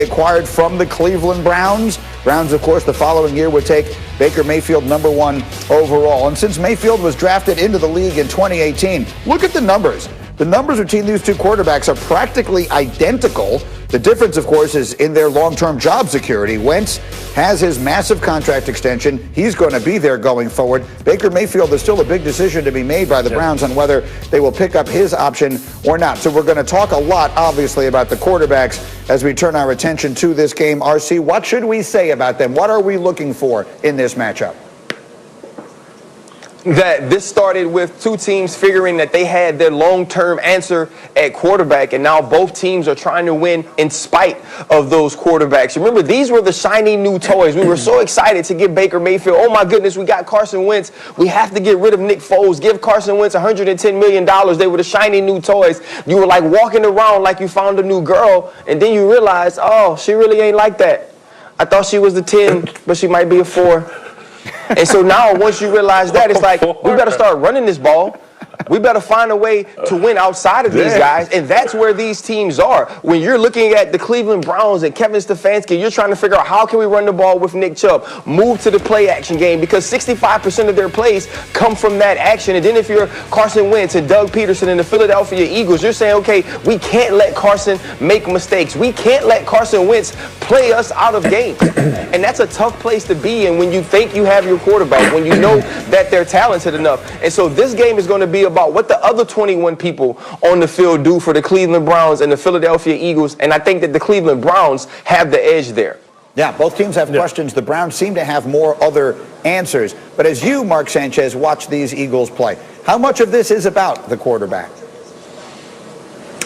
acquired from the Cleveland Browns. Browns, of course, the following year would take Baker Mayfield #1 overall. And since Mayfield was drafted into the league in 2018, look at the numbers. The numbers between these two quarterbacks are practically identical. The difference, of course, is in their long-term job security. Wentz has his massive contract extension. He's going to be there going forward. Baker Mayfield, there's still a big decision to be made by the Browns on whether they will pick up his option or not. So we're going to talk a lot, obviously, about the quarterbacks as we turn our attention to this game. RC, what should we say about them? What are we looking for in this matchup? That this started with two teams figuring that they had their long-term answer at quarterback, and now both teams are trying to win in spite of those quarterbacks. Remember, these were the shiny new toys. We were so excited to get Baker Mayfield. Oh, my goodness, we got Carson Wentz. We have to get rid of Nick Foles. Give Carson Wentz $110 million. They were the shiny new toys. You were like walking around like you found a new girl, and then you realized, oh, she really ain't like that. I thought she was the 10, but she might be a 4. And so now, once you realize that, it's like, we better start running this ball. We better find a way to win outside of these guys, and that's where these teams are. When you're looking at the Cleveland Browns and Kevin Stefanski, you're trying to figure out how can we run the ball with Nick Chubb, move to the play-action game, because 65% of their plays come from that action. And then if you're Carson Wentz and Doug Peterson and the Philadelphia Eagles, you're saying, okay, we can't let Carson make mistakes. We can't let Carson Wentz play us out of games. And that's a tough place to be in when you think you have your quarterback, when you know that they're talented enough. And so this game is going to be about what the other 21 people on the field do for the Cleveland Browns and the Philadelphia Eagles, and I think that the Cleveland Browns have the edge there. Yeah, both teams have questions. The Browns seem to have more other answers. But as you, Mark Sanchez, watch these Eagles play, how much of this is about the quarterback?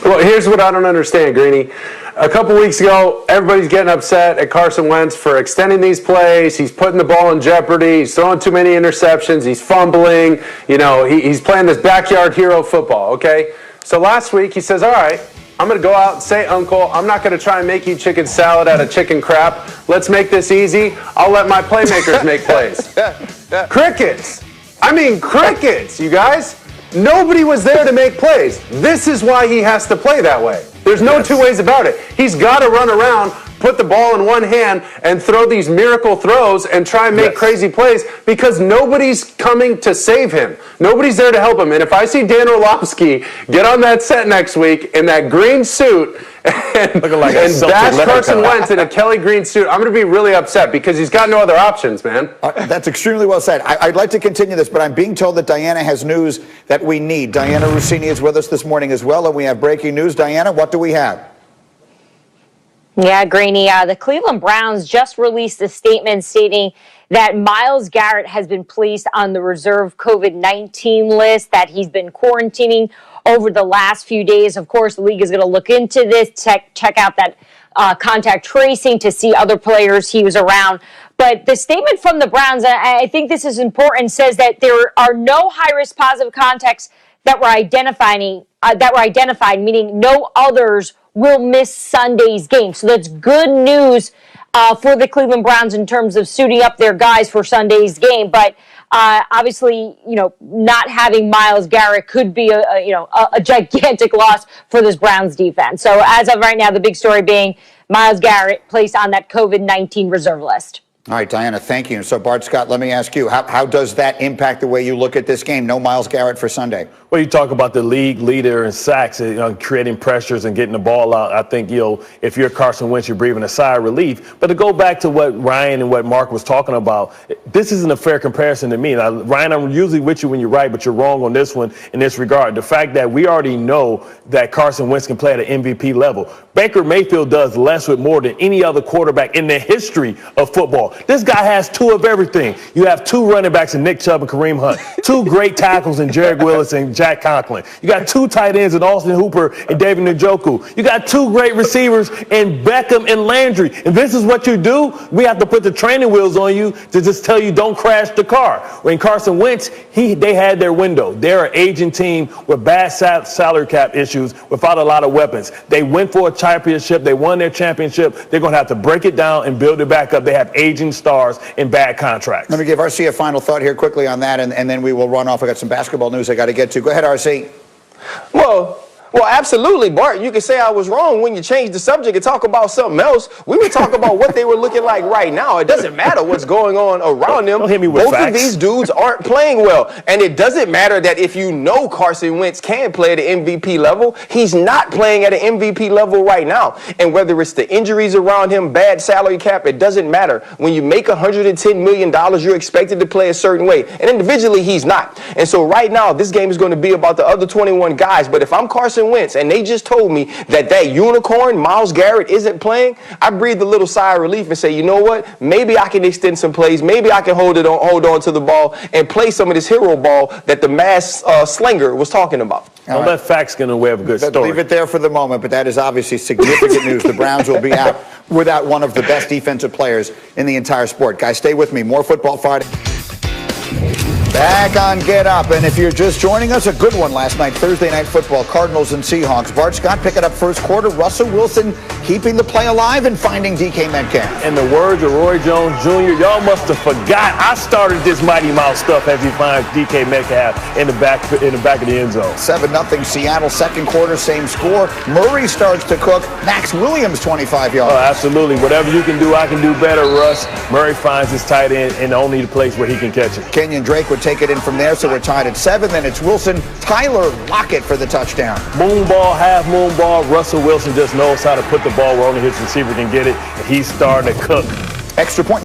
Well, here's what I don't understand, Greeny. A couple weeks ago, everybody's getting upset at Carson Wentz for extending these plays. He's putting the ball in jeopardy. He's throwing too many interceptions. He's fumbling. You know, he's playing this backyard hero football, okay? So last week, he says, all right, I'm going to go out and say, Uncle, I'm not going to try and make you chicken salad out of chicken crap. Let's make this easy. I'll let my playmakers make plays. Crickets. I mean, crickets, you guys. Nobody was there to make plays. This is why he has to play that way. There's no two ways about it. He's got to run around, put the ball in one hand, and throw these miracle throws and try and make crazy plays because nobody's coming to save him. Nobody's there to help him. And if I see Dan Orlovsky get on that set next week in that green suit and bash Carson Wentz in a Kelly green suit, I'm going to be really upset because he's got no other options, man. That's extremely well said. I'd like to continue this, but I'm being told that Diana has news that we need. Diana Rossini is with us this morning as well, and we have breaking news. Diana, what do we have? Yeah, Greeny, the Cleveland Browns just released a statement stating that Myles Garrett has been placed on the reserve COVID-19 list, that he's been quarantining over the last few days. Of course, the league is going to look into this, check out that contact tracing to see other players he was around. But the statement from the Browns, I think this is important, says that there are no high-risk positive contacts that were identified, meaning no others will miss Sunday's game. So that's good news for the Cleveland Browns in terms of suiting up their guys for Sunday's game. But obviously, you know, not having Myles Garrett could be a gigantic loss for this Browns defense. So as of right now, the big story being Myles Garrett placed on that COVID-19 reserve list. All right, Diana, thank you. So, Bart Scott, let me ask you, how does that impact the way you look at this game? No Myles Garrett for Sunday. Well, you talk about the league leader in sacks, creating pressures and getting the ball out. I think, if you're Carson Wentz, you're breathing a sigh of relief. But to go back to what Ryan and what Mark was talking about, this isn't a fair comparison to me. Now, Ryan, I'm usually with you when you're right, but you're wrong on this one in this regard. The fact that we already know that Carson Wentz can play at an MVP level. Baker Mayfield does less with more than any other quarterback in the history of football. This guy has two of everything. You have two running backs in Nick Chubb and Kareem Hunt, two great tackles in Jarek Willis and Jack Conklin. You got two tight ends in Austin Hooper and David Njoku. You got two great receivers in Beckham and Landry. And this is what you do? We have to put the training wheels on you to just tell you don't crash the car. When Carson Wentz, they had their window. They're an aging team with bad salary cap issues without a lot of weapons. They went for a championship. They won their championship. They're going to have to break it down and build it back up. They have aging stars and bad contracts. Let me give RC a final thought here quickly on that, and then we will run off. I got some basketball news I got to get to. Go ahead, RC. Well, Well, absolutely, Bart. You can say I was wrong when you changed the subject and talk about something else. We were talking about what they were looking like right now. It doesn't matter what's going on around them. Don't hit me with Both facts. of these dudes aren't playing well. And it doesn't matter that if you know Carson Wentz can play at an MVP level, he's not playing at an MVP level right now. And whether it's the injuries around him, bad salary cap, it doesn't matter. When you make $110 million, you're expected to play a certain way. And individually, he's not. And so right now, this game is going to be about the other 21 guys. But if I'm Carson Wentz and they just told me that unicorn, Myles Garrett, isn't playing, I breathe a little sigh of relief and say, you know what? Maybe I can extend some plays. Maybe I can hold on to the ball and play some of this hero ball that the mass slinger was talking about. Don't let facts get in the way of a good story. Leave it there for the moment, but that is obviously significant news. The Browns will be out without one of the best defensive players in the entire sport. Guys, stay with me. More Football Friday. Back on Get Up, and if you're just joining us, a good one last night, Thursday Night Football, Cardinals and Seahawks. Bart Scott picking up first quarter, Russell Wilson keeping the play alive and finding DK Metcalf. In the words of Roy Jones Jr., y'all must have forgot I started this Mighty Mouse stuff as he finds DK Metcalf in the back of the end zone. 7-0 Seattle, second quarter, same score. Murray starts to cook. Max Williams, 25 yards. Oh, absolutely. Whatever you can do, I can do better, Russ. Murray finds his tight end in only the place where he can catch it. Kenyon Drake would take it in from there, so we're tied at 7. Then it's Wilson, Tyler Lockett for the touchdown. Moon ball, half moon ball. Russell Wilson just knows how to put the ball where only his receiver can get it. And he's starting to cook. Extra point.